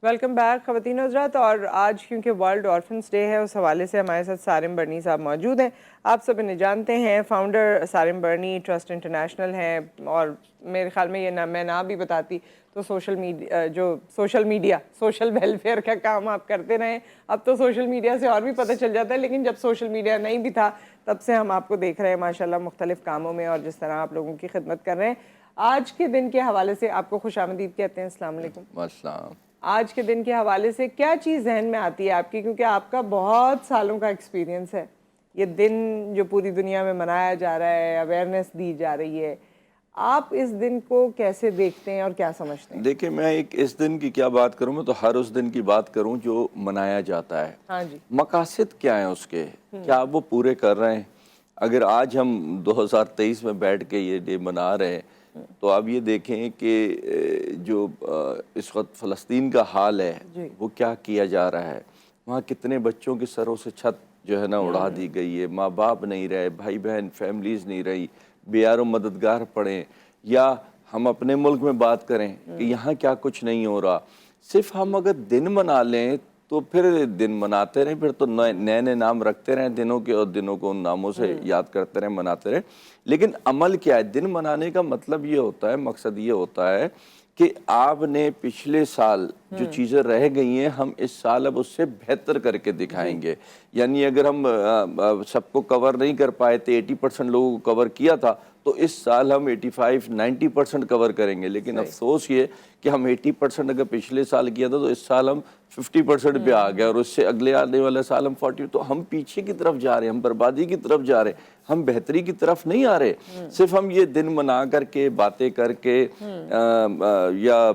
Welcome back خواتین حضرات. اور آج کیونکہ ورلڈ آرفنس ڈے ہے اس حوالے سے ہمارے ساتھ سارم برنی صاحب موجود ہیں. آپ سب انہیں جانتے ہیں, فاؤنڈر سارم برنی ٹرسٹ انٹرنیشنل ہیں, اور میرے خیال میں یہ میں نہ بھی بتاتی تو سوشل میڈیا سوشل ویلفیئر کا کام آپ کرتے رہیں. اب تو سوشل میڈیا سے اور بھی پتہ چل جاتا ہے, لیکن جب سوشل میڈیا نہیں بھی تھا تب سے ہم آپ کو دیکھ رہے ہیں ماشاءاللہ مختلف کاموں میں, اور جس طرح آپ لوگوں کی خدمت کر رہے ہیں. آج کے دن کے حوالے سے آپ کو خوش آمدید کہتے ہیں. السلام علیکم. السلام. آج کے دن کے حوالے سے کیا چیز ذہن میں آتی ہے آپ کی, کیونکہ آپ کا بہت سالوں کا ایکسپیرینس ہے, یہ دن جو پوری دنیا میں منایا جا رہا ہے, اویئرنیس دی جا رہی ہے, آپ اس دن کو کیسے دیکھتے ہیں اور کیا سمجھتے ہیں؟ دیکھیں, میں اس دن کی کیا بات کروں, میں تو ہر اس دن کی بات کروں جو منایا جاتا ہے. ہاں جی. مقاصد کیا ہیں اس کے, کیا آپ وہ پورے کر رہے ہیں؟ اگر آج ہم 2023 میں بیٹھ کے یہ ڈے منا رہے ہیں تو آپ یہ دیکھیں کہ جو اس وقت فلسطین کا حال ہے وہ کیا کیا جا رہا ہے. وہاں کتنے بچوں کے سروں سے چھت جو ہے نا اڑا دی گئی ہے, ماں باپ نہیں رہے, بھائی بہن فیملیز نہیں رہی, بے یار و مددگار پڑے. یا ہم اپنے ملک میں بات کریں کہ یہاں کیا کچھ نہیں ہو رہا. صرف ہم اگر دن منا لیں تو پھر دن مناتے رہیں, پھر تو نئے نئے نام رکھتے رہیں دنوں کے, اور دنوں کو ان ناموں سے یاد کرتے رہیں, مناتے رہیں. لیکن عمل کیا ہے؟ دن منانے کا مطلب یہ ہوتا ہے, مقصد یہ ہوتا ہے کہ آپ نے پچھلے سال جو چیزیں رہ گئی ہیں ہم اس سال اب اس سے بہتر کر کے دکھائیں گے. یعنی اگر ہم سب کو کور نہیں کر پائے تھے, 80% لوگوں کو کور کیا تھا, تو اس سال ہم 85-90% کور کریں گے. لیکن افسوس یہ کہ ہم 80% اگر پچھلے سال کیا تھا تو اس سال ہم 50% پہ آ گئے, اور اس سے اگلے آنے والا سال ہم 40. تو ہم پیچھے کی طرف جا رہے ہیں, ہم بربادی کی طرف جا رہے ہیں, ہم بہتری کی طرف نہیں آ رہے. صرف ہم یہ دن منا کر کے, باتیں کر کے, یا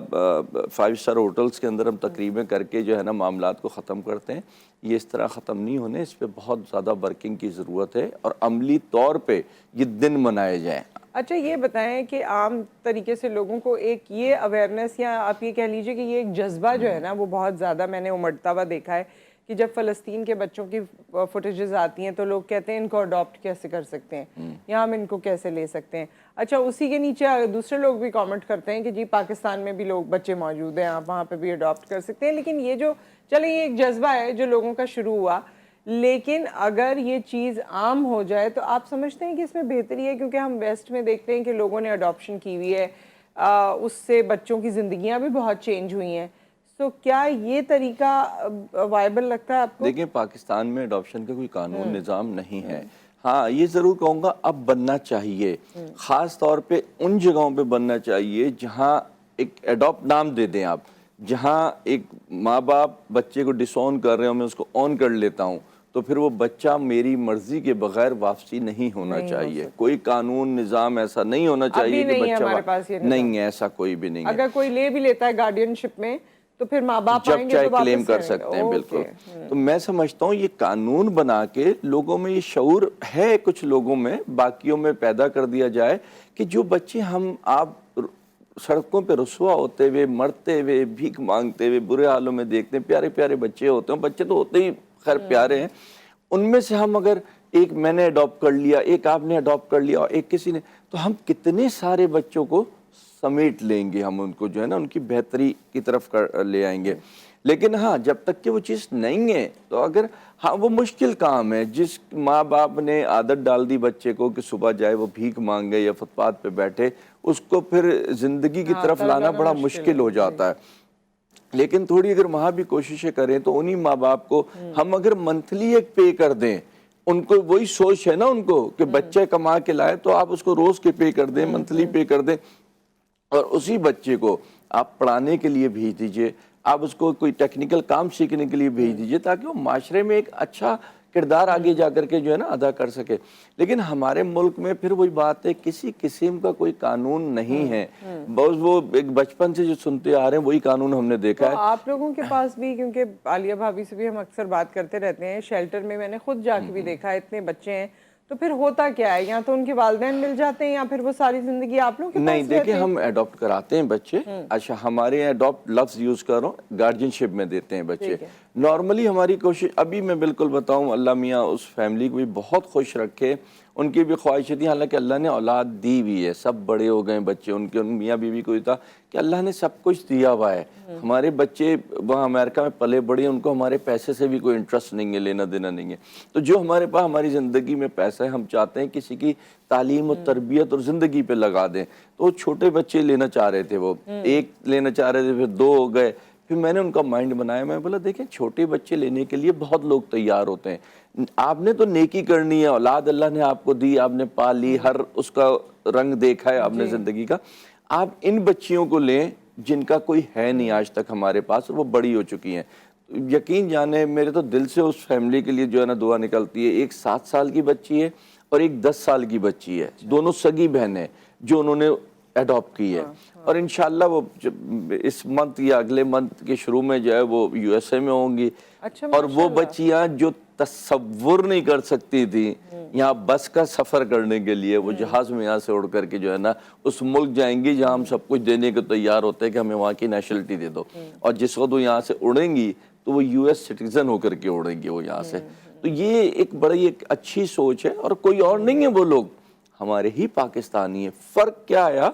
5 اسٹار ہوٹلز کے اندر ہم تقریبیں کر کے جو ہے نا معاملات کو ختم کرتے ہیں. یہ اس طرح ختم نہیں ہونے, اس پہ بہت زیادہ ورکنگ کی ضرورت ہے, اور عملی طور پہ یہ دن منائے جائیں. اچھا یہ بتائیں کہ عام طریقے سے لوگوں کو ایک یہ اویئرنیس, یا آپ یہ کہہ لیجئے کہ یہ ایک جذبہ جو ہے نا وہ بہت زیادہ میں نے امڑتا ہوا دیکھا ہے, کہ جب فلسطین کے بچوں کی فوٹیجز آتی ہیں تو لوگ کہتے ہیں ان کو اڈاپٹ کیسے کر سکتے ہیں, یا ہم ان کو کیسے لے سکتے ہیں. اچھا اسی کے نیچے دوسرے لوگ بھی کامنٹ کرتے ہیں کہ جی پاکستان میں بھی لوگ بچے موجود ہیں, آپ وہاں پہ بھی اڈاپٹ کر سکتے ہیں. لیکن یہ جو چلیں یہ ایک جذبہ ہے جو لوگوں کا شروع ہوا, لیکن اگر یہ چیز عام ہو جائے تو آپ سمجھتے ہیں کہ اس میں بہتری ہے؟ کیونکہ ہم ویسٹ میں دیکھتے ہیں کہ لوگوں نے اڈاپشن کی ہوئی ہے, اس سے بچوں کی زندگیاں بھی بہت چینج ہوئی ہیں. تو کیا یہ طریقہ وائبل لگتا ہے آپ کو؟ دیکھیں, پاکستان میں اڈاپشن کا کوئی قانون نظام نہیں ہے. ہاں یہ ضرور کہوں گا اب بننا چاہیے, خاص طور پہ ان جگہوں پہ بننا چاہیے جہاں ایک اڈاپٹ نام دے دیں آپ, جہاں ایک ماں باپ بچے کو ڈس آن کر رہے ہوں, میں اس کو آن کر لیتا ہوں, تو پھر وہ بچہ میری مرضی کے بغیر واپسی نہیں ہونا چاہیے. کوئی قانون نظام ایسا نہیں ہونا چاہیے کہ بچہ نہیں ہے, ایسا کوئی بھی نہیں ہے. اگر کوئی لے بھی لیتا ہے گارڈین شپ میں تو پھر ماں باپ جب آئیں گے چاہے تو کلیم واپس کر سکتے ہیں. بالکل. تو میں سمجھتا ہوں یہ قانون بنا کے لوگوں میں یہ شعور ہے, کچھ لوگوں میں, باقیوں میں پیدا کر دیا جائے کہ جو بچے آپ سڑکوں پہ رسوا ہوتے ہوئے, مرتے ہوئے, بھیک مانگتے ہوئے, برے حالوں میں دیکھتے ہیں, پیارے پیارے بچے ہوتے ہیں, بچے تو ہوتے ہی خیر پیارے ہیں, ان میں سے ہم اگر ایک میں نے اڈاپٹ کر لیا, ایک آپ نے اڈاپٹ کر لیا, اور ایک کسی نے, تو ہم کتنے سارے بچوں کو سمیٹ لیں گے, ہم ان کو جو ہے نا ان کی بہتری کی طرف لے آئیں گے. لیکن ہاں جب تک کہ وہ چیز نہیں ہے تو اگر ہاں وہ مشکل کام ہے. جس ماں باپ نے عادت ڈال دی بچے کو کہ صبح جائے وہ بھیک مانگے یا فٹ پاتھ پہ بیٹھے, اس کو پھر زندگی کی طرف لانا بڑا مشکل ہو جاتا ہے. لیکن تھوڑی اگر وہاں بھی کوششیں کریں تو انہی ماں باپ کو ہم اگر منتھلی ایک پے کر دیں, ان کو وہی سوچ ہے نا ان کو کہ بچے کما کے لائے, تو آپ اس کو روز کے پے کر دیں, منتھلی پے کر دیں, اور اسی بچے کو آپ پڑھانے کے لیے بھیج دیجئے, آپ اس کو کوئی ٹیکنیکل کام سیکھنے کے لیے بھیج دیجئے, تاکہ وہ معاشرے میں ایک اچھا کردار آگے جا کر کے جو ہے نا ادا کر سکے. لیکن ہمارے ملک میں پھر وہی بات ہے, کسی قسم کا کوئی قانون نہیں ہے, بس وہ ایک بچپن سے جو سنتے آ رہے ہیں وہی قانون ہم نے دیکھا ہے. آپ لوگوں کے پاس بھی, کیونکہ عالیہ بھابی سے بھی ہم اکثر بات کرتے رہتے ہیں, شیلٹر میں نے خود جا کے بھی دیکھا, اتنے بچے ہیں, تو پھر ہوتا کیا ہے, یا تو ان کے والدین مل جاتے ہیں یا پھر وہ ساری زندگی آپ لوگوں کے پاس رہتے ہیں؟ نہیں دیکھیں, ہم اڈاپٹ کراتے ہیں بچے. اچھا ہمارے یہاں اڈاپٹ لفظ یوز کر رہا ہوں, گارجین شپ میں دیتے ہیں بچے. نارملی ہماری کوشش ابھی میں بالکل بتاؤں اللہ میاں اس فیملی کو بھی بہت خوش رکھے، ان کی بھی خواہش تھی، حالانکہ اللہ نے اولاد دی ہوئی ہے، سب بڑے ہو گئے بچے ان کے، ان میاں بیوی کو تھا کہ اللہ نے سب کچھ دیا ہوا ہے، ہمارے بچے وہاں امریکہ میں پلے بڑے ہیں، ان کو ہمارے پیسے سے بھی کوئی انٹرسٹ نہیں ہے، لینا دینا نہیں ہے، تو جو ہمارے پاس ہماری زندگی میں پیسہ ہے ہم چاہتے ہیں کسی کی تعلیم و تربیت اور زندگی پہ لگا دیں، تو وہ چھوٹے بچے لینا چاہ رہے تھے، وہ ایک لینا چاہ رہے تھے، پھر 2 ہو گئے، پھر میں نے ان کا مائنڈ بنایا، میں بولا دیکھیں چھوٹے بچے لینے کے لیے بہت لوگ تیار ہوتے ہیں، آپ نے تو نیکی کرنی ہے، اولاد اللہ نے آپ کو دی، آپ نے پالی، ہر اس کا رنگ دیکھا ہے آپ نے زندگی کا، آپ ان بچیوں کو لیں جن کا کوئی ہے نہیں آج تک ہمارے پاس، وہ بڑی ہو چکی ہیں، یقین جانے میرے تو دل سے اس فیملی کے لیے جو ہے نا دعا نکلتی ہے، ایک 7 سال کی بچی ہے اور ایک 10 سال کی بچی ہے، دونوں سگی بہنیں جو انہوں نے ایڈاپٹ کی ہے، اور انشاءاللہ وہ اس منتھ یا اگلے منتھ کے شروع میں جو ہے وہ یو ایس اے میں ہوں گی، اچھا اور وہ ماشاءاللہ. بچیاں جو تصور نہیں کر سکتی تھی یہاں بس کا سفر کرنے کے لیے، وہ جہاز میں یہاں سے اڑ کر کے جو ہے نا اس ملک جائیں گی جہاں ہم سب کچھ دینے کو تیار ہوتے ہیں کہ ہمیں وہاں کی نیشنلٹی دے دو، اور جس وقت وہ یہاں سے اڑیں گی تو وہ یو ایس سٹیزن ہو کر کے اڑیں گے وہ یہاں سے، تو یہ ایک بڑی ایک اچھی سوچ ہے، اور کوئی اور نہیں ہے، وہ لوگ ہمارے ہی پاکستانی ہیں، فرق کیا آیا؟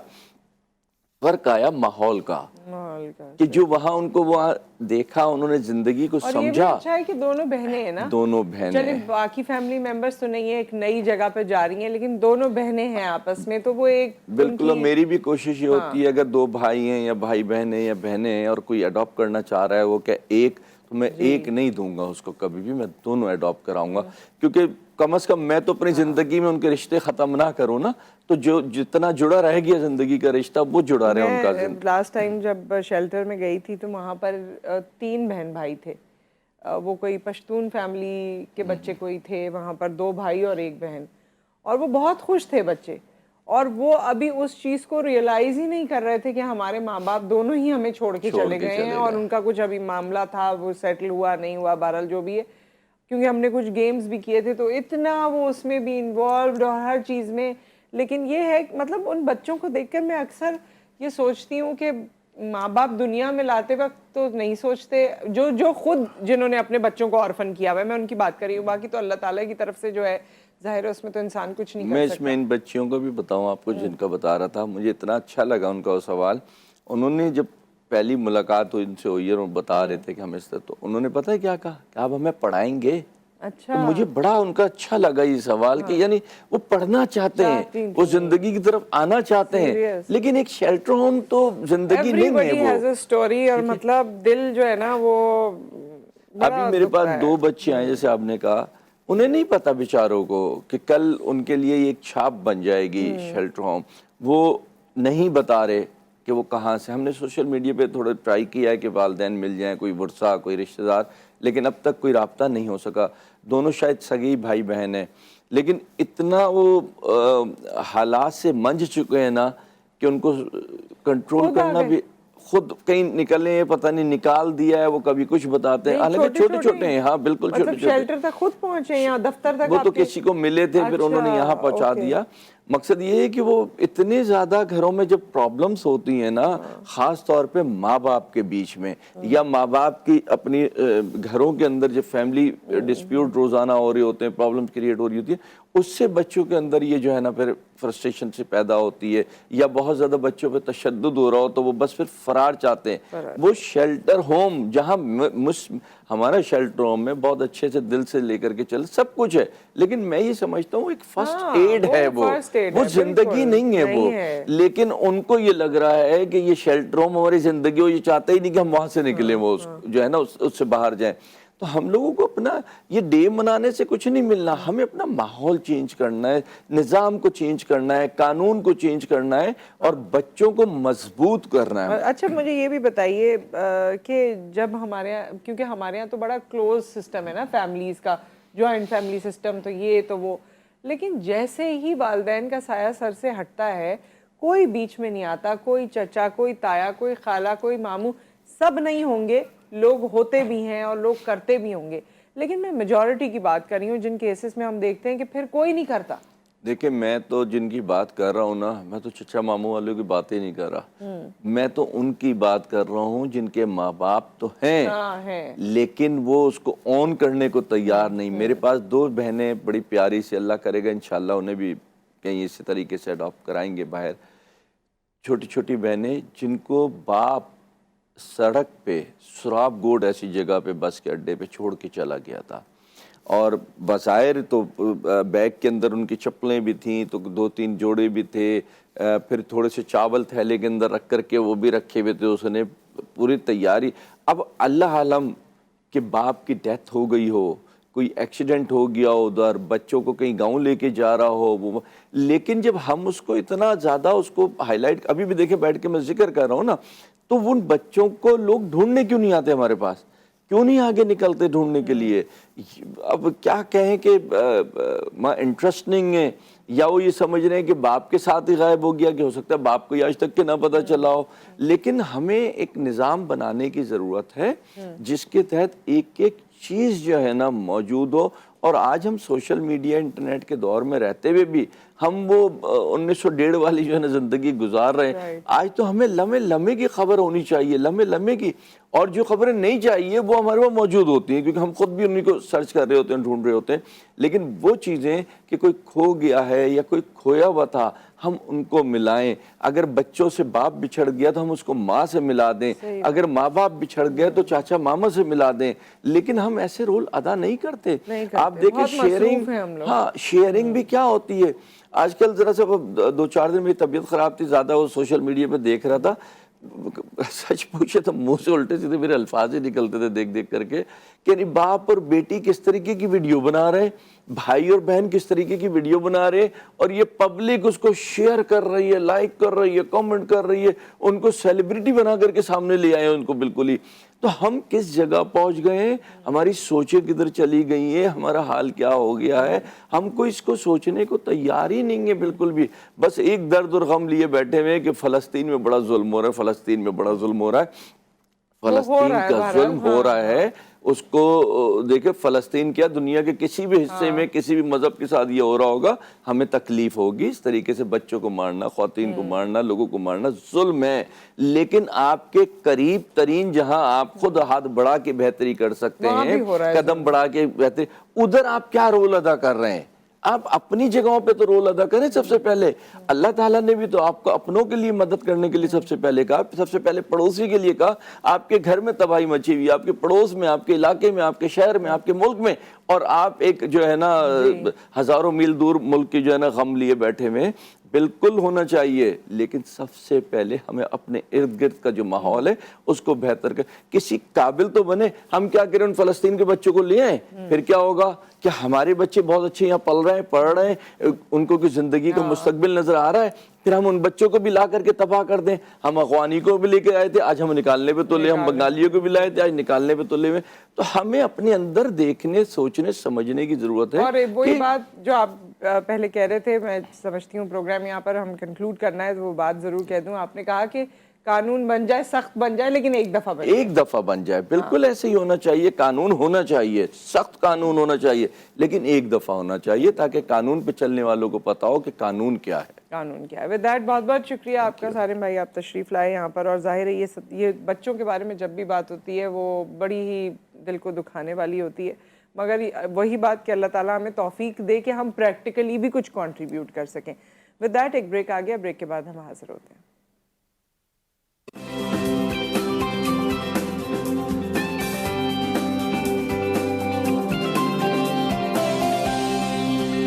فرق آیا ماحول کا، ماحول کا کہ جو وہاں ان کو وہاں دیکھا، انہوں نے زندگی کو اور یہ بھی سمجھا، اچھا ہے کہ دونوں بہنیں ہیں نا، دونوں بہنیں چلے باقی فیملی ممبرز تو نہیں ہے، ایک نئی جگہ پہ جا رہی ہیں، لیکن دونوں بہنیں ہیں آپس میں، تو وہ ایک ان بالکل، کی میری بھی کوشش یہ ہوتی ہے اگر 2 بھائی ہیں یا بھائی بہن ہیں یا بہنیں ہیں اور کوئی اڈاپٹ کرنا چاہ رہا ہے وہ کہ ایک، تو میں ایک نہیں دوں گا اس کو کبھی بھی، میں دونوں اڈاپٹ کراؤں گا، کیونکہ کم از کم میں تو اپنی زندگی میں ان کے رشتے ختم نہ کروں نا، تو جو جتنا جڑا رہ گیا زندگی کا رشتہ وہ جڑا رہے ان کا میں لاسٹ ٹائم جب شیلٹر میں گئی تھی تو وہاں پر 3 بہن بھائی تھے، وہ کوئی پشتون فیملی کے بچے کوئی تھے وہاں پر، 2 بھائی اور 1 بہن، اور وہ بہت خوش تھے بچے، اور وہ ابھی اس چیز کو ریئلائز ہی نہیں کر رہے تھے کہ ہمارے ماں باپ دونوں ہی ہمیں چھوڑ کے چلے گئے ہیں، اور ان کا کچھ ابھی معاملہ تھا وہ سیٹل ہوا نہیں ہوا، بہرحال جو بھی ہے، کیونکہ ہم نے کچھ گیمز بھی کیے تھے تو اتنا وہ اس میں بھی انوالوڈ اور ہر چیز میں، لیکن یہ ہے مطلب ان بچوں کو دیکھ کر میں اکثر یہ سوچتی ہوں کہ ماں باپ دنیا میں لاتے وقت تو نہیں سوچتے، جو خود جنہوں نے اپنے بچوں کو آرفن کیا ہوا ہے، میں ان کی بات کر رہی ہوں، باقی تو اللہ تعالیٰ کی طرف سے جو ہے ظاہر ہے اس میں تو انسان کچھ نہیں میں کر اس سکتا. میں ان بچیوں کو بھی بتاؤں آپ کو جن کا بتا رہا تھا، مجھے اتنا اچھا لگا ان کا وہ سوال، انہوں نے جب پہلی ملاقات ان سے ہوئی اور بتا رہے تھے کہ ہم اس طرح، تو انہوں نے پتہ ہے کیا کہا کہ آپ ہمیں پڑھائیں گے، تو اچھا مجھے بڑا ان کا اچھا لگا یہ سوال کہ یعنی وہ پڑھنا چاہتے ہیں، وہ زندگی کی طرف آنا چاہتے ہیں، سیریس لیکن ایک شیلٹر ہوم تو زندگی ایوری نہیں ہے بڈی وہ. ہیز اے اسٹوری، اور مطلب دل جو ہے نا وہ ابھی بڑا میرے پاس دکھتا ہے. 2 بچے ہیں جیسے آپ نے کہا، انہیں نہیں پتا بیچاروں کو کہ کل ان کے لیے ایک چھاپ بن جائے گی شیلٹر ہوم، وہ نہیں بتا رہے کہ وہ کہاں سے. ہم نے سوشل میڈیا پہ تھوڑا ٹرائی کیا ہے کہ والدین مل جائیں، کوئی ورثہ کوئی رشتہ دار، لیکن اب تک کوئی رابطہ نہیں ہو سکا. دونوں شاید سگی بھائی بہن ہیں، لیکن اتنا وہ حالات سے منجھ چکے ہیں نا کہ ان کو کنٹرول خود آ کرنا گئے بھی، خود کہیں نکلے پتہ نہیں نکال دیا ہے، وہ کبھی کچھ بتاتے ہیں، نہیں، حالانکہ چھوٹے چھوٹے چھوٹے چھوٹے ہیں، ہاں بالکل چھوٹے مطلب چھوٹے. شیلٹر تک خود پہنچے یا دفتر تک وہ تو آپ کے؟ کسی کو ملے تھے پھر انہوں نے اچھا یہاں پہنچا اوکے. دیا. مقصد یہ ہے کہ وہ اتنے زیادہ گھروں میں جب پرابلمز ہوتی ہیں نا، خاص طور پہ ماں باپ کے بیچ میں یا ماں باپ کی اپنی گھروں کے اندر جب فیملی ڈسپیوٹ روزانہ ہو رہے ہوتے ہیں، پرابلمز کریٹ ہو رہی ہوتی ہیں، اس سے بچوں کے اندر یہ جو ہے نا پھر فرسٹریشن سے پیدا ہوتی ہے، یا بہت زیادہ بچوں پہ تشدد ہو رہا ہو تو وہ بس پھر فرار چاہتے ہیں. وہ شیلٹر ہوم جہاں ہمارا شیلٹر ہوم میں بہت اچھے سے دل سے لے کر کے چل سب کچھ ہے، لیکن میں یہ سمجھتا ہوں ایک فرسٹ ایڈ ہے، فرسٹ ایڈ وہ ہے، زندگی بالکل نہیں ہے وہ. لیکن ان کو یہ لگ رہا ہے کہ یہ شیلٹر ہوم ہماری زندگی ہو، یہ چاہتے ہی نہیں کہ ہم وہاں سے نکلیں، وہ جو ہے نا اس سے باہر جائیں. تو ہم لوگوں کو اپنا یہ ڈے منانے سے کچھ نہیں ملنا، ہمیں اپنا ماحول چینج کرنا ہے، نظام کو چینج کرنا ہے، قانون کو چینج کرنا ہے، اور بچوں کو مضبوط کرنا ہے. اچھا مجھے یہ بھی بتائیے کہ جب ہمارے یہاں، کیونکہ ہمارے یہاں تو بڑا کلوز سسٹم ہے نا فیملیز کا، جوائنٹ فیملی سسٹم، تو یہ تو وہ، لیکن جیسے ہی والدین کا سایہ سر سے ہٹتا ہے کوئی بیچ میں نہیں آتا، کوئی چچا، کوئی تایا، کوئی خالہ، کوئی ماموں، سب نہیں ہوں گے، لوگ ہوتے بھی ہیں اور لوگ کرتے بھی ہوں گے، لیکن میں میجورٹی کی بات کر رہی ہوں جن کیسز میں ہم دیکھتے ہیں کہ پھر کوئی نہیں کرتا. دیکھیں میں تو جن کی بات کر رہا ہوں نا، میں تو چچا ماموں والوں کی بات ہی نہیں کر رہا، میں تو ان کی بات کر رہا ہوں جن کے ماں باپ تو ہیں لیکن وہ اس کو اون کرنے کو تیار نہیں۔ میرے پاس 2 بہنیں بڑی پیاری سے، اللہ کرے گا انشاءاللہ انہیں بھی کہیں اسی طریقے سے اڈاپٹ کرائیں گے باہر، چھوٹی چھوٹی بہنیں جن کو باپ سڑک پہ سراب گوڈ ایسی جگہ پہ بس کے اڈے پہ چھوڑ کے چلا گیا تھا، اور بظاہر تو بیگ کے اندر ان کی چپلیں بھی تھیں، تو 2-3 جوڑے بھی تھے، پھر تھوڑے سے چاول تھیلے کے اندر رکھ کر کے وہ بھی رکھے ہوئے تھے، اس نے پوری تیاری۔ اب اللہ عالم کہ باپ کی ڈیتھ ہو گئی ہو، کوئی ایکسیڈنٹ ہو گیا ہو ادھر، بچوں کو کہیں گاؤں لے کے جا رہا ہو وہ، لیکن جب ہم اس کو اتنا زیادہ اس کو ہائی لائٹ، ابھی بھی دیکھیں بیٹھ کے میں ذکر کر رہا ہوں نا، تو ان بچوں کو لوگ ڈھونڈنے کیوں نہیں آتے ہمارے پاس؟ کیوں نہیں آگے نکلتے ڈھونڈنے کے لیے؟ اب کیا کہیں کہ ماں انٹرسٹنگ ہے، یا وہ یہ سمجھ رہے ہیں کہ باپ کے ساتھ ہی غائب ہو گیا، کہ ہو سکتا ہے باپ کو آج تک کہ نہ پتہ چلا ہو، لیکن ہمیں ایک نظام بنانے کی ضرورت ہے جس کے تحت ایک ایک چیز جو ہے نا موجود ہو۔ اور آج ہم سوشل میڈیا انٹرنیٹ کے دور میں رہتے ہوئے بھی ہم وہ 1901 والی جو ہے نا زندگی گزار رہے ہیں۔ آج تو ہمیں لمحے لمحے کی خبر ہونی چاہیے، لمحے لمحے کی، اور جو خبریں نہیں چاہیے وہ ہمارے پاس موجود ہوتی ہیں، کیونکہ ہم خود بھی انہیں کو سرچ کر رہے ہوتے ہیں، ڈھونڈ رہے ہوتے ہیں۔ لیکن وہ چیزیں کہ کوئی کھو گیا ہے یا کوئی کھویا ہوا تھا، ہم ان کو ملائیں۔ اگر بچوں سے باپ بچھڑ گیا تو ہم اس کو ماں سے ملا دیں، اگر ماں باپ بچھڑ گئے تو چاچا ماما سے ملا دیں، لیکن ہم ایسے رول ادا نہیں کرتے۔ آپ دیکھیں شیئرنگ، ہاں شیئرنگ بھی کیا ہوتی ہے آج کل۔ ذرا سا 2-4 دن میری طبیعت خراب تھی، زیادہ وہ سوشل میڈیا پہ دیکھ رہا تھا، سچ پوچھے تو منہ سے الٹے سیدھے میرے الفاظ ہی نکلتے تھے دیکھ دیکھ کر کے، کہ باپ اور بیٹی کس طریقے کی ویڈیو بنا رہے، بھائی اور بہن کس طریقے کی ویڈیو بنا رہے، اور یہ پبلک اس کو شیئر کر رہی ہے، لائک کر رہی ہے، کامنٹ کر رہی ہے، ان کو سیلیبریٹی بنا کر کے سامنے لے آئے ہیں ان کو بالکل ہی۔ تو ہم کس جگہ پہنچ گئے ہیں، ہماری سوچیں کدھر چلی گئی ہیں، ہمارا حال کیا ہو گیا ہے، ہم کو اس کو سوچنے کو تیار ہی نہیں ہے بالکل بھی۔ بس ایک درد اور غم لیے بیٹھے ہوئے کہ فلسطین میں بڑا ظلم ہو رہا ہے، فلسطین میں بڑا ظلم ہو رہا ہے، فلسطین کا ظلم ہو رہا ہے۔ اس کو دیکھیں، فلسطین کیا دنیا کے کسی بھی حصے میں کسی بھی مذہب کے ساتھ یہ ہو رہا ہوگا، ہمیں تکلیف ہوگی۔ اس طریقے سے بچوں کو مارنا، خواتین کو مارنا، لوگوں کو مارنا ظلم ہے، لیکن آپ کے قریب ترین جہاں آپ خود ہاتھ بڑھا کے بہتری کر سکتے ہیں، قدم بڑھا کے بہتری، ادھر آپ کیا رول ادا کر رہے ہیں؟ آپ اپنی جگہوں پہ تو رول ادا کریں سب سے پہلے۔ اللہ تعالیٰ نے بھی تو آپ کو اپنوں کے لیے مدد کرنے کے لیے سب سے پہلے کہا، سب سے پہلے پڑوسی کے لیے کہا۔ آپ کے گھر میں تباہی مچی ہوئی، آپ کے پڑوس میں، آپ کے علاقے میں، آپ کے شہر میں، آپ کے ملک میں، اور آپ ایک جو ہے نا ہزاروں میل دور ملک کی جو ہے نا غم لیے بیٹھے ہوئے۔ بالکل ہونا چاہیے، لیکن سب سے پہلے ہمیں اپنے ارد گرد کا جو ماحول ہے اس کو بہتر کر، کسی قابل تو بنے۔ ہم کیا کریں، ان فلسطین کے بچوں کو لے آئیں، پھر کیا ہوگا کہ ہمارے بچے بہت اچھے یہاں پل رہے ہیں، پڑھ رہے ہیں، ان کو کوئی زندگی کا مستقبل نظر آ رہا ہے، پھر ہم ان بچوں کو بھی لا کر کے تباہ کر دیں۔ ہم افغانی کو بھی لے کے آئے تھے، آج ہم نکالنے پہ تو لے، ہم بنگالیوں کو بھی لائے تھے، آج نکالنے پہ تو لے ہوئے۔ تو ہمیں اپنے اندر دیکھنے، سوچنے، سمجھنے کی ضرورت ہے۔ اور وہی بات جو آپ پہلے کہہ رہے تھے، میں سمجھتی ہوں پروگرام یہاں پر ہم کنکلوڈ کرنا ہے تو وہ بات ضرور کہہ دوں۔ آپ نے کہا کہ قانون بن جائے، سخت بن جائے، لیکن ایک دفعہ بن جائے، ایک دفعہ بن جائے، بالکل ایسے ہی ہونا چاہیے۔ قانون ہونا چاہیے، سخت قانون ہونا چاہیے، لیکن ایک دفعہ ہونا چاہیے، تاکہ قانون پہ چلنے والوں کو پتا ہو کہ قانون کیا ہے۔ قانون کیا ہے۔ ود دیٹ بہت بہت شکریہ آپ کا سارم بھائی، آپ تشریف لائے یہاں پر، اور ظاہر ہے یہ بچوں کے بارے میں جب بھی بات ہوتی ہے وہ بڑی ہی دل کو دکھانے والی ہوتی ہے، مگر وہی بات کہ اللہ تعالیٰ ہمیں توفیق دے کہ ہم پریکٹیکلی بھی کچھ کنٹریبیوٹ کر سکیں۔ ود دیٹ ایک بریک آ گیا، بریک کے بعد ہم حاضر ہوتے ہیں۔